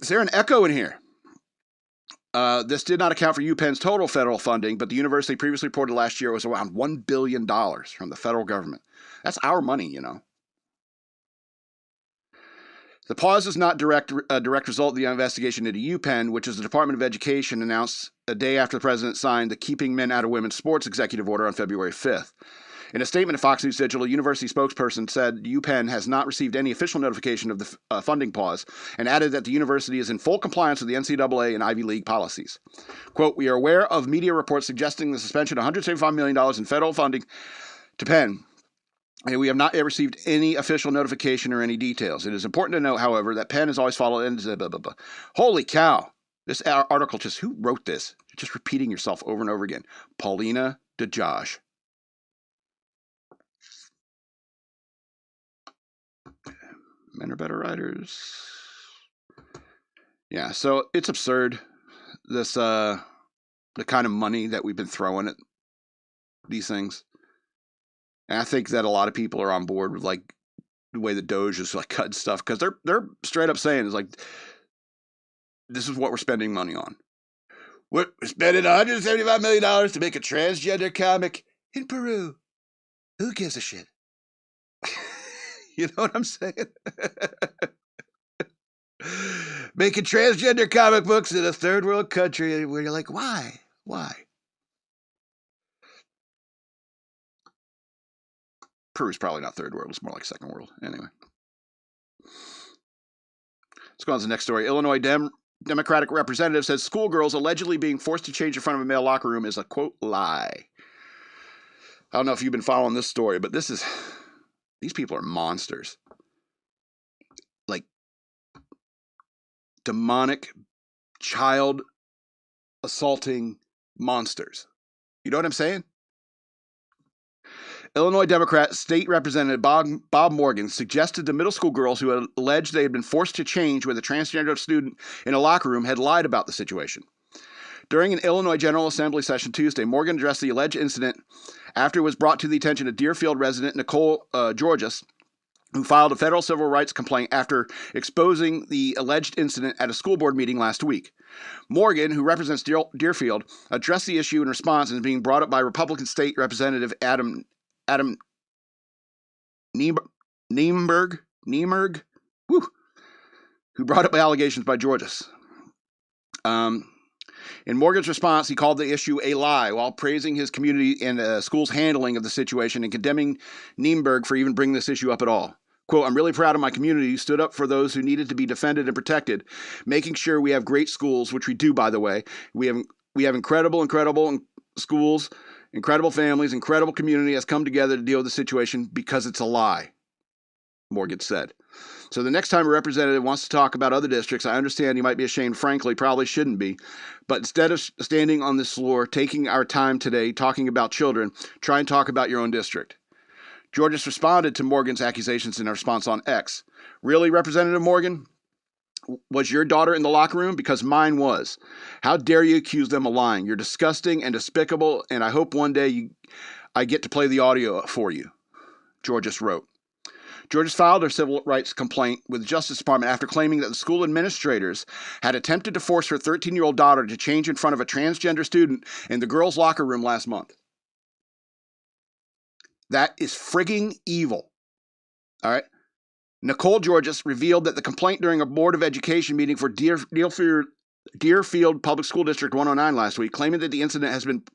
Is there an echo in here? This did not account for UPenn's total federal funding, but the university previously reported last year was around $1 billion from the federal government. That's our money, The pause is not a direct result of the investigation into UPenn, which is the Department of Education announced a day after the president signed the Keeping Men Out of Women's Sports executive order on February 5th. In a statement to Fox News Digital, a university spokesperson said UPenn has not received any official notification of the funding pause and added that the university is in full compliance with the NCAA and Ivy League policies. Quote, "We are aware of media reports suggesting the suspension of $175 million in federal funding to Penn, and we have not yet received any official notification or any details. It is important to note, however, that Penn has always followed..." Blah, blah, blah. Holy cow. This article who wrote this? Just repeating yourself over and over again. Paulina DeJosh. Men are better writers. Yeah, so it's absurd. This the kind of money that we've been throwing at these things. And I think that a lot of people are on board with like the way the Doge is like cutting stuff, because they're straight up saying it's like, this is what we're spending money on. We're spending $175 million to make a transgender comic in Peru. Who gives a shit? You know what I'm saying? Making transgender comic books in a third world country where you're like, why? Why? Peru's probably not third world. It's more like second world. Anyway. Let's go on to the next story. Illinois Democratic representative says schoolgirls allegedly being forced to change in front of a male locker room is a, quote, lie. I don't know if you've been following this story, but these people are monsters. Like, demonic, child assaulting monsters. You know what I'm saying? Illinois Democrat State Representative Bob Morgan suggested to middle school girls who alleged they had been forced to change with a transgender student in a locker room had lied about the situation. During an Illinois General Assembly session Tuesday, Morgan addressed the alleged incident after it was brought to the attention of Deerfield resident Nicole Georges, who filed a federal civil rights complaint after exposing the alleged incident at a school board meeting last week. Morgan, who represents Deerfield, addressed the issue in response and is being brought up by Republican State Representative Adam Niemberg, who brought up allegations by Georges. In Morgan's response, he called the issue a lie while praising his community and school's handling of the situation and condemning Niemberg for even bringing this issue up at all. Quote, I'm really proud of my community who stood up for those who needed to be defended and protected, making sure we have great schools, which we do, by the way. We have incredible schools, incredible families, incredible community has come together to deal with the situation because it's a lie, Morgan said. So the next time a representative wants to talk about other districts, I understand you might be ashamed, frankly, probably shouldn't be. But instead of standing on this floor, taking our time today, talking about children, try and talk about your own district. Georges responded to Morgan's accusations in a response on X. Really, Representative Morgan? Was your daughter in the locker room? Because mine was. How dare you accuse them of lying? You're disgusting and despicable, and I hope one day I get to play the audio for you, Georges wrote. Georges filed her civil rights complaint with the Justice Department after claiming that the school administrators had attempted to force her 13-year-old daughter to change in front of a transgender student in the girls' locker room last month. That is frigging evil. All right? Nicole Georges revealed that the complaint during a Board of Education meeting for Deerfield Public School District 109 last week, claiming that the incident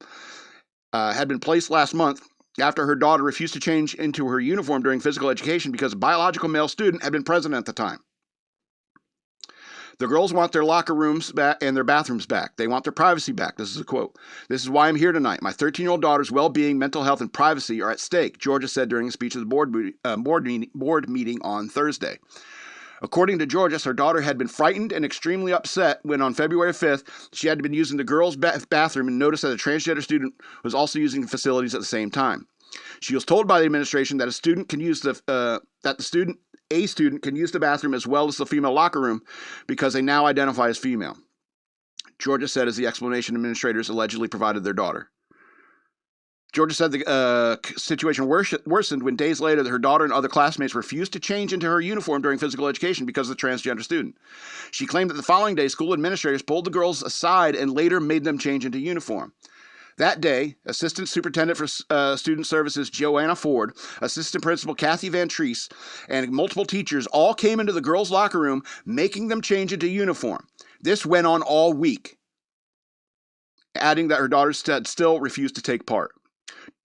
had been placed last month after her daughter refused to change into her uniform during physical education because a biological male student had been present at the time. The girls want their locker rooms back and their bathrooms back. They want their privacy back. This is a quote. This is why I'm here tonight. My 13-year-old daughter's well-being, mental health, and privacy are at stake, Georgia said during a speech at the board meeting on Thursday. According to Georges, her daughter had been frightened and extremely upset when on February 5th, she had been using the girls' bathroom and noticed that a transgender student was also using the facilities at the same time. She was told by the administration that a student can use the bathroom as well as the female locker room because they now identify as female. Georgia said as the explanation administrators allegedly provided their daughter. Georgia said the situation worsened when days later her daughter and other classmates refused to change into her uniform during physical education because of the transgender student. She claimed that the following day, school administrators pulled the girls aside and later made them change into uniform. That day, Assistant Superintendent for Student Services Joanna Ford, Assistant Principal Kathy Van Treese, and multiple teachers all came into the girls' locker room, making them change into uniform. This went on all week, adding that her daughter still refused to take part.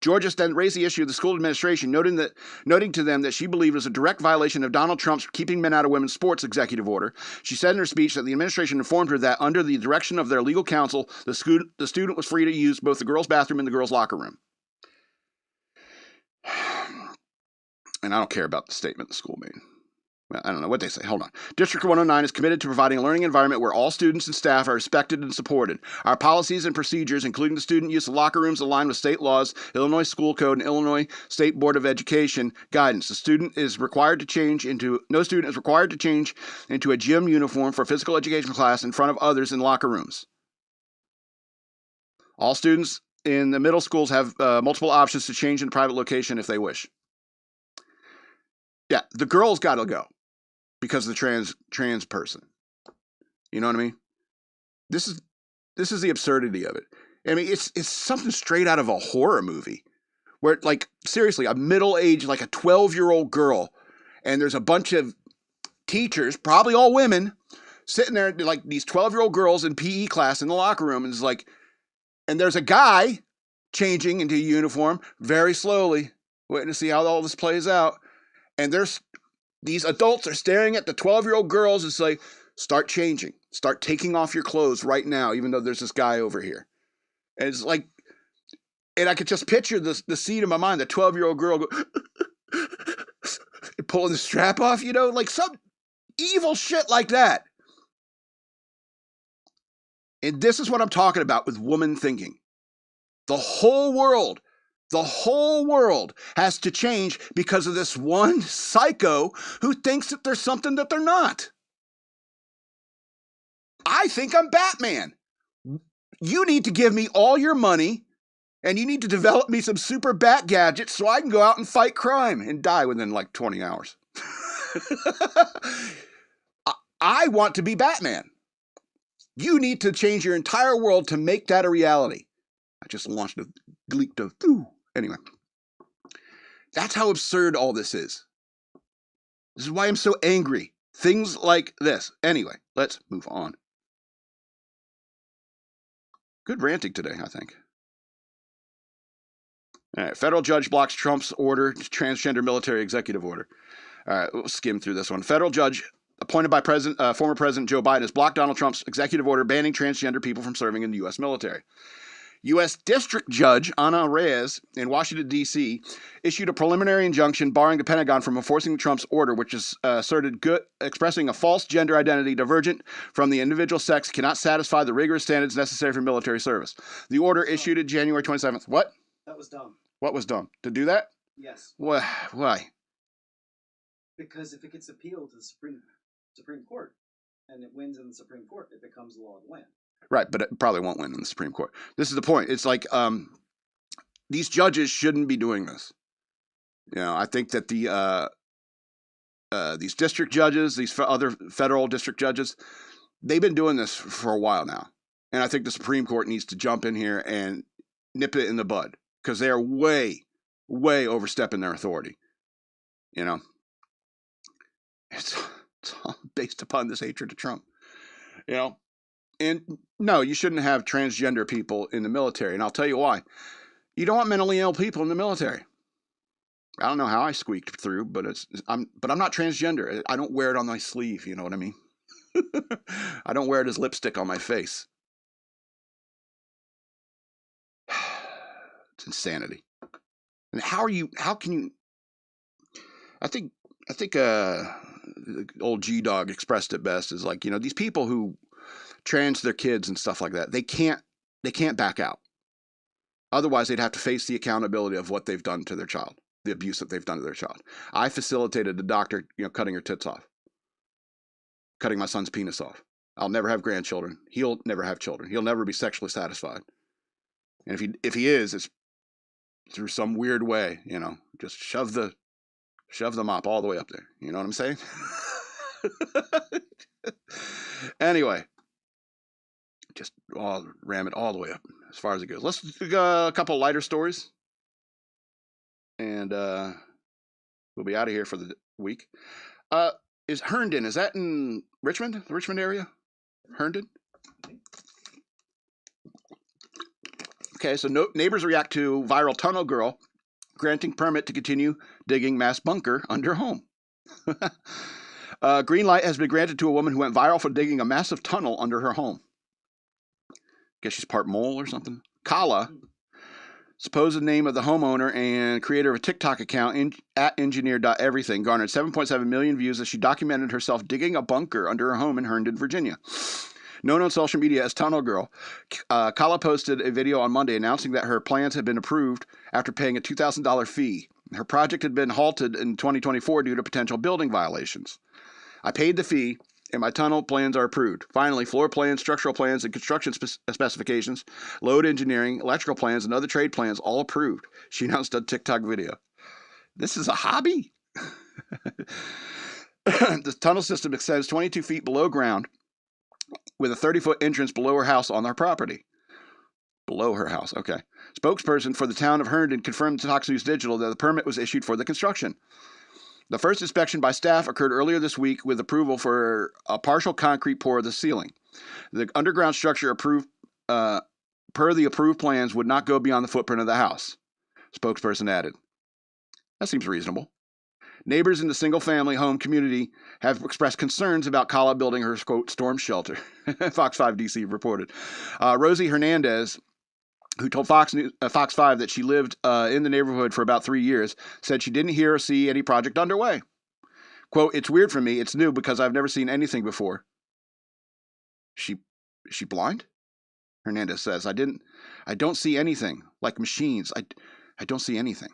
Georges then raised the issue of the school administration, noting to them that she believed it was a direct violation of Donald Trump's Keeping Men Out of Women's Sports executive order. She said in her speech that the administration informed her that under the direction of their legal counsel, the student was free to use both the girls' bathroom and the girls' locker room. And I don't care about the statement the school made. I don't know what they say. Hold on. District 109 is committed to providing a learning environment where all students and staff are respected and supported. Our policies and procedures, including the student use of locker rooms, align with state laws, Illinois School Code, and Illinois State Board of Education guidance. No student is required to change into a gym uniform for a physical education class in front of others in locker rooms. All students in the middle schools have multiple options to change in a private location if they wish. Yeah, the girls got to go. Because of the trans person. You know what I mean? This is the absurdity of it. I mean, it's something straight out of a horror movie. Where, like, seriously, a middle-aged, like a 12-year-old girl, and there's a bunch of teachers, probably all women, sitting there, like, these 12-year-old girls in PE class in the locker room, and it's like, and there's a guy changing into a uniform very slowly, waiting to see how all this plays out, and these adults are staring at the 12-year-old girls. It's like, start changing. Start taking off your clothes right now, even though there's this guy over here. And it's like, and I could just picture the scene in my mind, the 12-year-old girl pulling the strap off, you know, like some evil shit like that. And this is what I'm talking about with woman thinking. The whole world has to change because of this one psycho who thinks that there's something that they're not. I think I'm Batman. You need to give me all your money, and you need to develop me some super bat gadgets so I can go out and fight crime and die within like 20 hours. I want to be Batman. You need to change your entire world to make that a reality. I just launched a leap of... Anyway, that's how absurd all this is. This is why I'm so angry. Things like this. Anyway, let's move on. Good ranting today, I think. All right, federal judge blocks Trump's order, transgender military executive order. All right, we'll skim through this one. Federal judge appointed by former President Joe Biden has blocked Donald Trump's executive order banning transgender people from serving in the U.S. military. U.S. District Judge Ana Reyes in Washington, D.C., issued a preliminary injunction barring the Pentagon from enforcing Trump's order, which is asserted expressing a false gender identity divergent from the individual sex cannot satisfy the rigorous standards necessary for military service. The order issued on January 27th. What? That was dumb. What was dumb? To do that? Yes. Why? Because if it gets appealed to the Supreme Court and it wins in the Supreme Court, it becomes law of the land. Right, but it probably won't win in the Supreme Court. This is the point. It's like these judges shouldn't be doing this. You know, I think that these district judges, these other federal district judges, they've been doing this for a while now. And I think the Supreme Court needs to jump in here and nip it in the bud because they are way, way overstepping their authority. You know, it's all based upon this hatred of Trump. You know, and no, you shouldn't have transgender people in the military. And I'll tell you why. You don't want mentally ill people in the military. I don't know how I squeaked through, but I'm not transgender. I don't wear it on my sleeve. You know what I mean? I don't wear it as lipstick on my face. It's insanity. And how can you? I think old G Dog expressed it best is like, you know, these people who trans their kids and stuff like that, they can't back out. Otherwise, they'd have to face the accountability of what they've done to their child, the abuse that they've done to their child. I facilitated the doctor, you know, cutting her tits off, cutting my son's penis off. I'll never have grandchildren. He'll never have children. He'll never be sexually satisfied. And if he is, it's through some weird way, you know, just shove the mop all the way up there. You know what I'm saying? Anyway, just ram it all the way up as far as it goes. Let's do a couple lighter stories, and we'll be out of here for the week. Is Herndon? Is that in Richmond? The Richmond area? Herndon? Okay, so neighbors react to viral tunnel girl granting permit to continue digging mass bunker under home. Green light has been granted to a woman who went viral for digging a massive tunnel under her home. Guess she's part mole or something. Kala, supposed name of the homeowner and creator of a TikTok account at engineer.everything, garnered 7.7 million views as she documented herself digging a bunker under her home in Herndon, Virginia. Known on social media as Tunnel Girl, Kala posted a video on Monday announcing that her plans had been approved after paying a $2,000 fee. Her project had been halted in 2024 due to potential building violations. I paid the fee, and my tunnel plans are approved. Finally, floor plans, structural plans, and construction specifications, load engineering, electrical plans, and other trade plans all approved, she announced on TikTok video. This is a hobby? The tunnel system extends 22 feet below ground with a 30-foot entrance below her house on her property. Below her house, okay. Spokesperson for the town of Herndon confirmed to Fox News Digital that the permit was issued for the construction. The first inspection by staff occurred earlier this week with approval for a partial concrete pour of the ceiling. The underground structure approved per the approved plans would not go beyond the footprint of the house, spokesperson added. That seems reasonable. Neighbors in the single-family home community have expressed concerns about Kala building her, quote, storm shelter, Fox 5 DC reported. Rosie Hernandez, who told Fox 5 that she lived in the neighborhood for about 3 years, said she didn't hear or see any project underway. Quote, it's weird for me. It's new because I've never seen anything before. Is she blind? Hernandez says, I don't see anything. Like machines. I don't see anything.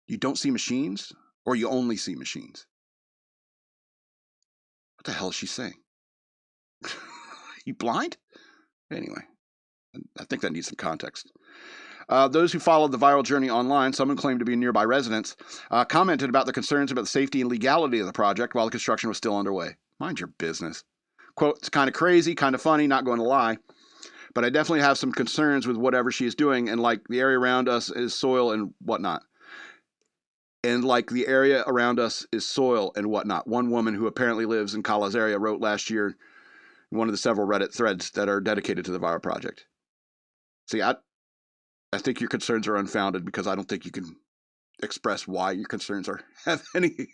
You don't see machines? Or you only see machines? What the hell is she saying? You blind? Anyway, I think that needs some context. Those who followed the viral journey online, some who claimed to be nearby residents, commented about their concerns about the safety and legality of the project while the construction was still underway. Mind your business. Quote, it's kind of crazy, kind of funny, not going to lie, but I definitely have some concerns with whatever she is doing, and like the area around us is soil and whatnot. One woman who apparently lives in Kala's area wrote last year in one of the several Reddit threads that are dedicated to the viral project. See, I think your concerns are unfounded because I don't think you can express why your concerns are have any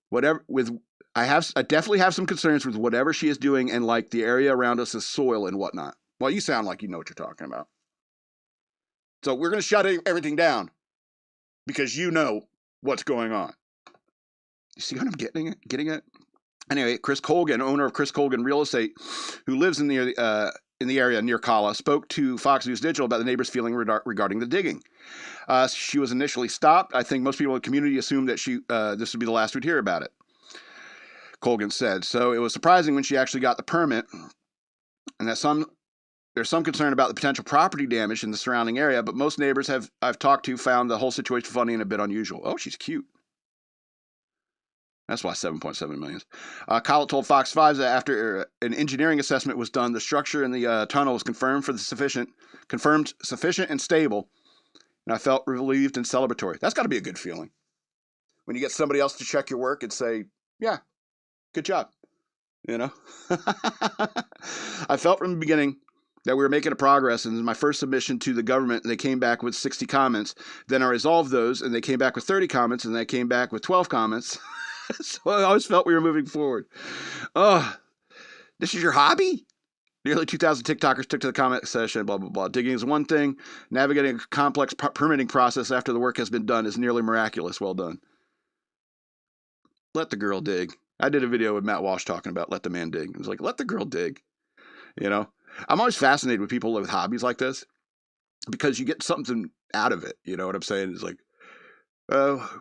whatever with. I definitely have some concerns with whatever she is doing, and like the area around us is soil and whatnot. Well, you sound like you know what you're talking about. So we're going to shut everything down because you know what's going on. You see what I'm getting it? Anyway, Chris Colgan, owner of Chris Colgan Real Estate, who lives in the area near Kala, spoke to Fox News Digital about the neighbors' feeling regarding the digging. She was initially stopped. I think most people in the community assumed that this would be the last we'd hear about it, Colgan said. So it was surprising when she actually got the permit, and that there's some concern about the potential property damage in the surrounding area, but most neighbors I've talked to found the whole situation funny and a bit unusual. Oh, she's cute. That's why 7.7 million. Kyle told Fox 5 that after an engineering assessment was done, the structure in the tunnel was confirmed sufficient and stable, and I felt relieved and celebratory. That's got to be a good feeling when you get somebody else to check your work and say, "Yeah, good job." You know, I felt from the beginning that we were making a progress, and in my first submission to the government, they came back with 60 comments. Then I resolved those, and they came back with 30 comments, and they came back with 12 comments. So I always felt we were moving forward. Oh, this is your hobby? Nearly 2,000 TikTokers took to the comment section, blah, blah, blah. Digging is one thing. Navigating a complex permitting process after the work has been done is nearly miraculous. Well done. Let the girl dig. I did a video with Matt Walsh talking about let the man dig. It was like, let the girl dig. You know? I'm always fascinated with people with hobbies like this because you get something out of it. You know what I'm saying? It's like,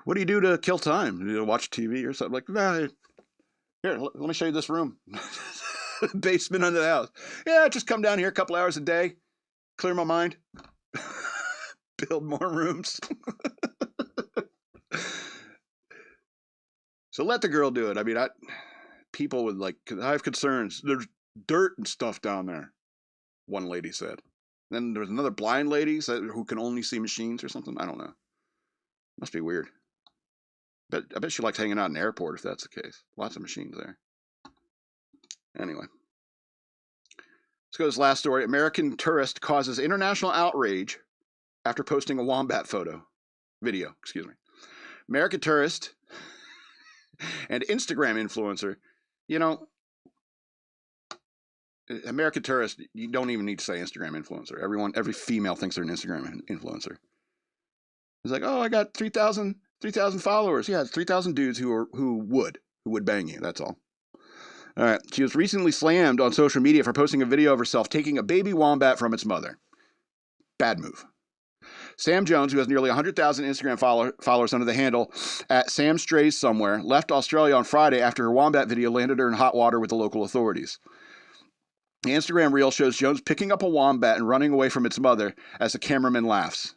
what do you do to kill time? You know, watch TV or something? Like, nah, here, let me show you this room. Basement under the house. Yeah, just come down here a couple hours a day, clear my mind, build more rooms. So let the girl do it. I mean, people would like, I have concerns. There's dirt and stuff down there, one lady said. Then there's another blind lady who can only see machines or something. I don't know. Must be weird. But I bet she likes hanging out in an airport if that's the case. Lots of machines there. Anyway. Let's go to this last story. American tourist causes international outrage after posting a wombat video. American tourist and Instagram influencer. You know, American tourist, you don't even need to say Instagram influencer. Every female thinks they're an Instagram influencer. It's like, oh, I got 3,000 followers. Yeah, it's 3,000 dudes who would bang you. That's all. All right. She was recently slammed on social media for posting a video of herself taking a baby wombat from its mother. Bad move. Sam Jones, who has nearly 100,000 Instagram followers under the handle at Sam Strays Somewhere, left Australia on Friday after her wombat video landed her in hot water with the local authorities. The Instagram reel shows Jones picking up a wombat and running away from its mother as the cameraman laughs.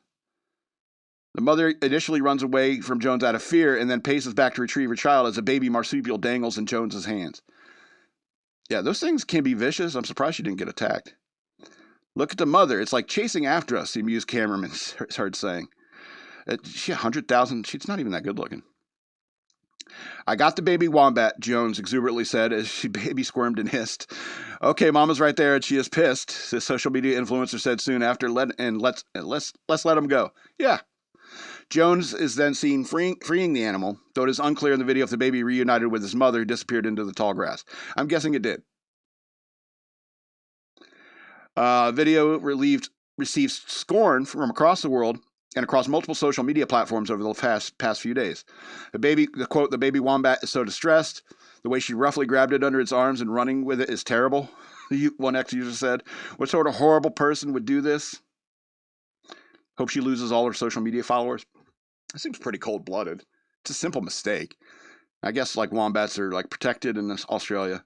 The mother initially runs away from Jones out of fear and then paces back to retrieve her child as a baby marsupial dangles in Jones's hands. Yeah, those things can be vicious. I'm surprised she didn't get attacked. Look at the mother. It's like chasing after us, the amused cameraman heard saying. She 100,000. She's not even that good looking. I got the baby wombat, Jones exuberantly said as she baby squirmed and hissed. Okay, Mama's right there and she is pissed, the social media influencer said soon after. Let's let him go. Yeah. Jones is then seen freeing the animal, though it is unclear in the video if the baby reunited with his mother who disappeared into the tall grass. I'm guessing it did. Video received scorn from across the world and across multiple social media platforms over the past few days. The baby wombat is so distressed. The way she roughly grabbed it under its arms and running with it is terrible. One ex-user said, what sort of horrible person would do this? Hope she loses all her social media followers. That seems pretty cold-blooded. It's a simple mistake. I guess like wombats are like protected in Australia.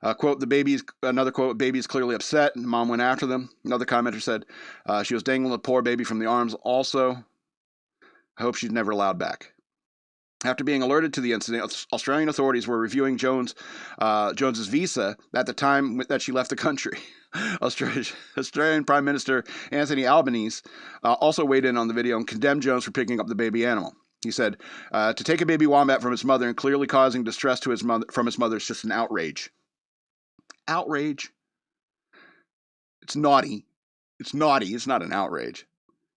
Another quote, baby is clearly upset, and mom went after them. Another commenter said, she was dangling the poor baby from the arms also. I hope she's never allowed back. After being alerted to the incident, Australian authorities were reviewing Jones's visa at the time that she left the country. Australian Prime Minister Anthony Albanese also weighed in on the video and condemned Jones for picking up the baby animal. He said, to take a baby wombat from its mother and clearly causing distress to from its mother is just an outrage. Outrage? It's naughty. It's naughty. It's not an outrage.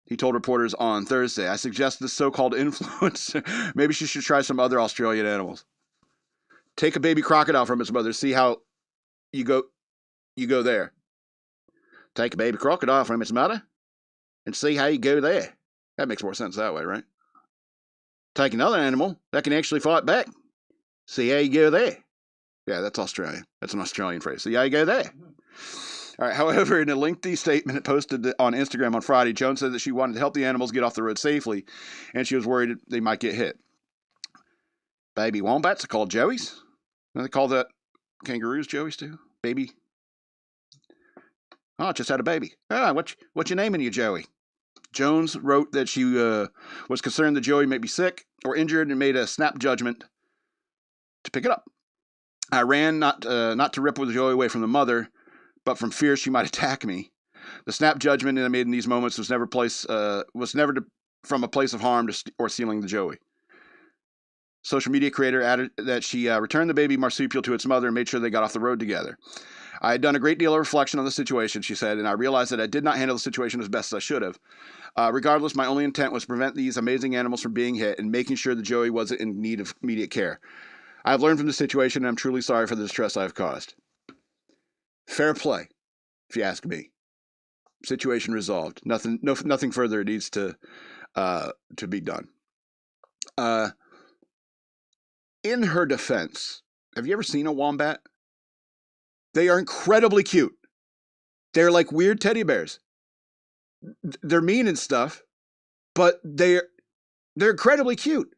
He told reporters on Thursday. I suggest this so-called influencer. Maybe she should try some other Australian animals. Take a baby crocodile from its mother. See how you go there. Take a baby crocodile from its mother and see how you go there. That makes more sense that way, right? Take another animal that can actually fight back. See how you go there. Yeah, that's Australian. That's an Australian phrase. See how you go there. All right. However, in a lengthy statement posted on Instagram on Friday, Jones said that she wanted to help the animals get off the road safely, and she was worried they might get hit. Baby wombats are called joeys. And they call the kangaroos joeys too. Baby. Oh, just had a baby. Ah, what's your naming you, Joey? Jones wrote that she was concerned that Joey may be sick or injured and made a snap judgment to pick it up. I ran not to rip with Joey away from the mother, but from fear she might attack me. The snap judgment I made in these moments was never from a place of harm or stealing the Joey. Social media creator added that she returned the baby marsupial to its mother and made sure they got off the road together. I had done a great deal of reflection on the situation, she said, and I realized that I did not handle the situation as best as I should have. Regardless, my only intent was to prevent these amazing animals from being hit and making sure the Joey wasn't in need of immediate care. I have learned from the situation, and I'm truly sorry for the distress I have caused. Fair play, if you ask me. Situation resolved. Nothing further needs to be done. In her defense, have you ever seen a wombat? They are incredibly cute. They're like weird teddy bears. They're mean and stuff, but they're incredibly cute.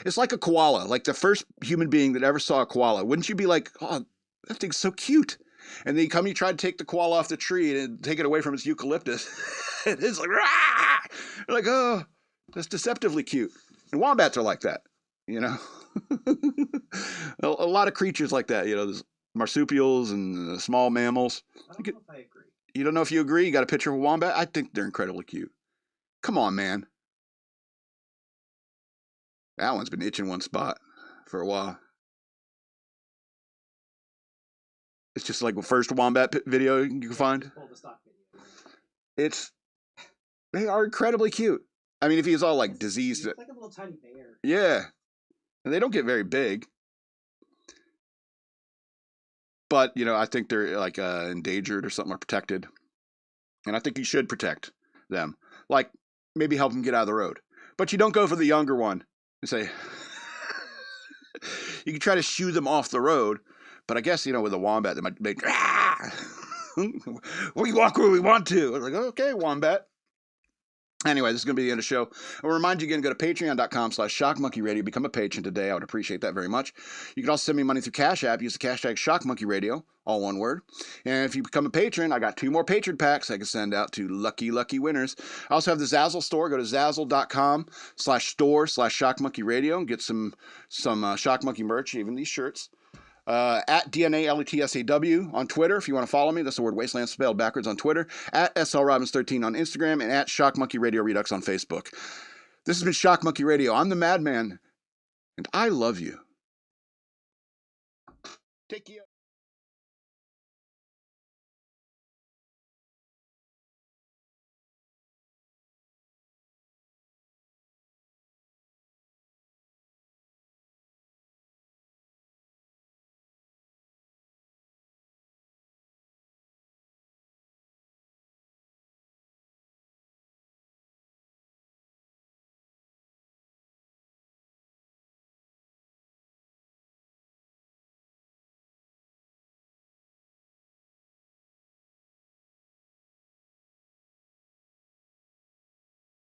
It's like a koala, like the first human being that ever saw a koala. Wouldn't you be like, oh, that thing's so cute? And then you try to take the koala off the tree and take it away from its eucalyptus. And it's like, rah! You're like, oh, that's deceptively cute. And wombats are like that, you know? A lot of creatures like that, you know, there's marsupials and small mammals. I don't know if I agree. You don't know if you agree? You got a picture of a wombat? I think they're incredibly cute. Come on, man. That one's been itching one spot for a while. It's just like the first wombat video you can find. They are incredibly cute. I mean, if he's all like diseased. It's like a little tiny bear. Yeah. And they don't get very big. But, you know, I think they're like endangered or something, or protected. And I think you should protect them. Like, maybe help them get out of the road. But you don't go for the younger one and say, you can try to shoo them off the road. But I guess, you know, with a wombat, they might make, we walk where we want to. I was like, okay, wombat. Anyway, this is going to be the end of the show. I'll remind you again, go to patreon.com/shockmonkeyradio. Become a patron today. I would appreciate that very much. You can also send me money through Cash App. Use the hashtag shockmonkeyradio, all one word. And if you become a patron, I got 2 more patron packs I can send out to lucky winners. I also have the Zazzle store. Go to zazzle.com/store/shockmonkeyradio and get some Shock Monkey merch, even these shirts. At DNALETSAW on Twitter, if you want to follow me. That's the word wasteland spelled backwards on Twitter. At SLRobbins13 on Instagram, and at Shock Monkey Radio Redux on Facebook. This has been Shock Monkey Radio. I'm the Madman, and I love you. Take care.